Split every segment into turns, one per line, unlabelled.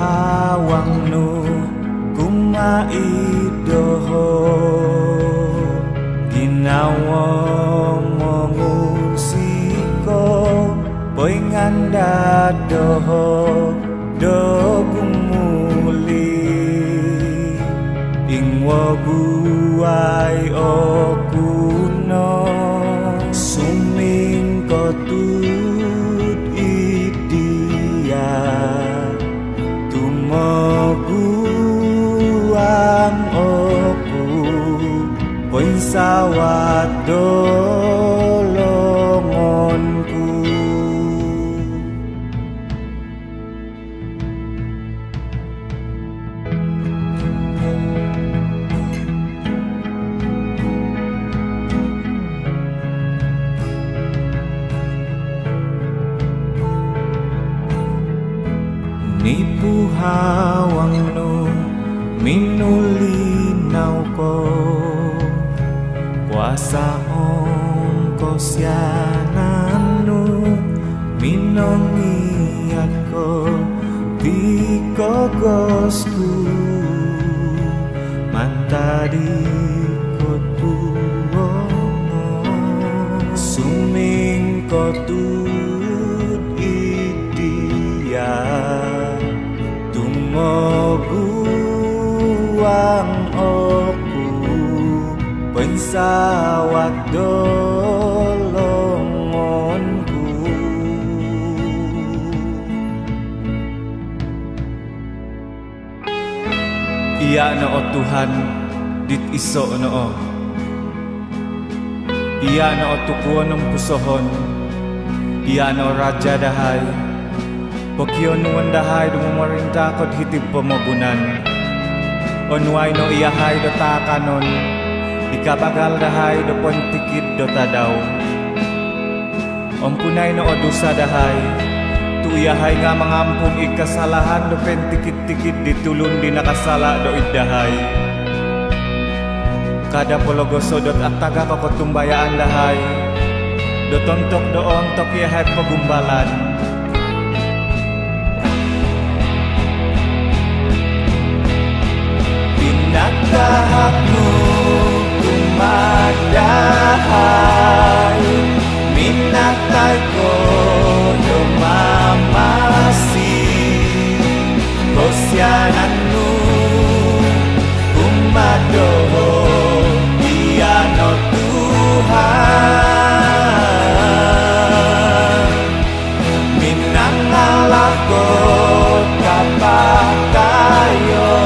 awangnu kumaidoho ginawa mengusiko poinganda doho dogumuli ingwa buai okuno suming kotut idia tumoguang oku poin sawat dolongonku. Nipu hawangnu minulinaw ko kuasa ongko siananu minongiat ko di kogosku mantadi ko tuono suming ko tut idia moguang oku pensawat dolongonku. Iya no Tuhan dit iso no iya no tukuan ng pusohon iya no raja dahay pokyon nuwan dahay dumumarinta kod hitip pamagunan onway no iyahay do takanon ikabagal dahay do pontikid do tadaw ompunay no odusa dahay tu iyahay nga mangampung ikasalahan do pentikid-tikid ditulun di nakasala do iddahay kada pologoso dot aktaga kakotumbayaan dahay do tontok do ontok iyahay pagumbalan Nakahapnu kumadahay minatay ko dumamasi kosyananu kumadoho iyano Tuhan minangalah ko kapakayon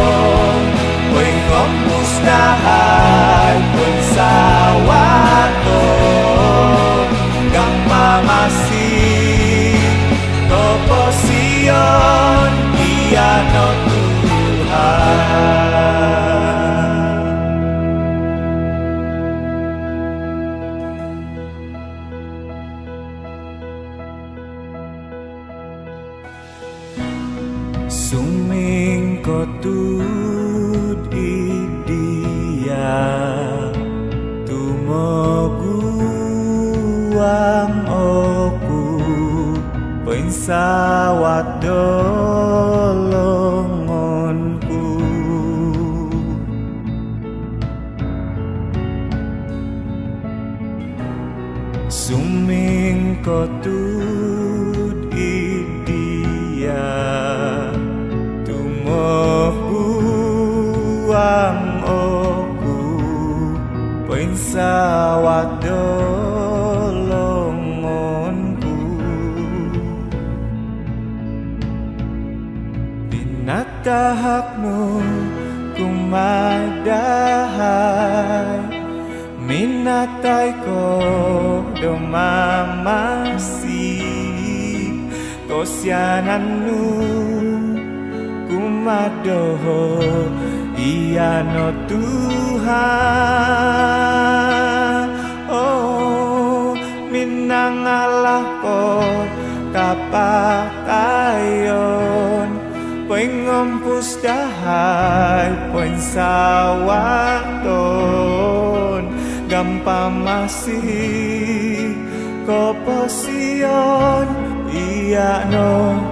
musdahay pun sawato gang mamasih koposion iya no Tuhan suming kotut tumoguang oku pensawat dolongonku suming kotut idia tumoguang pensawat dolongonku binatahakmu kumadahay minatay ko dumamasi kosyananu kumadoho iya no Tuhan oh minangalah ko kapakayon pengompus dahay pensawaton gampamasi koposion iya no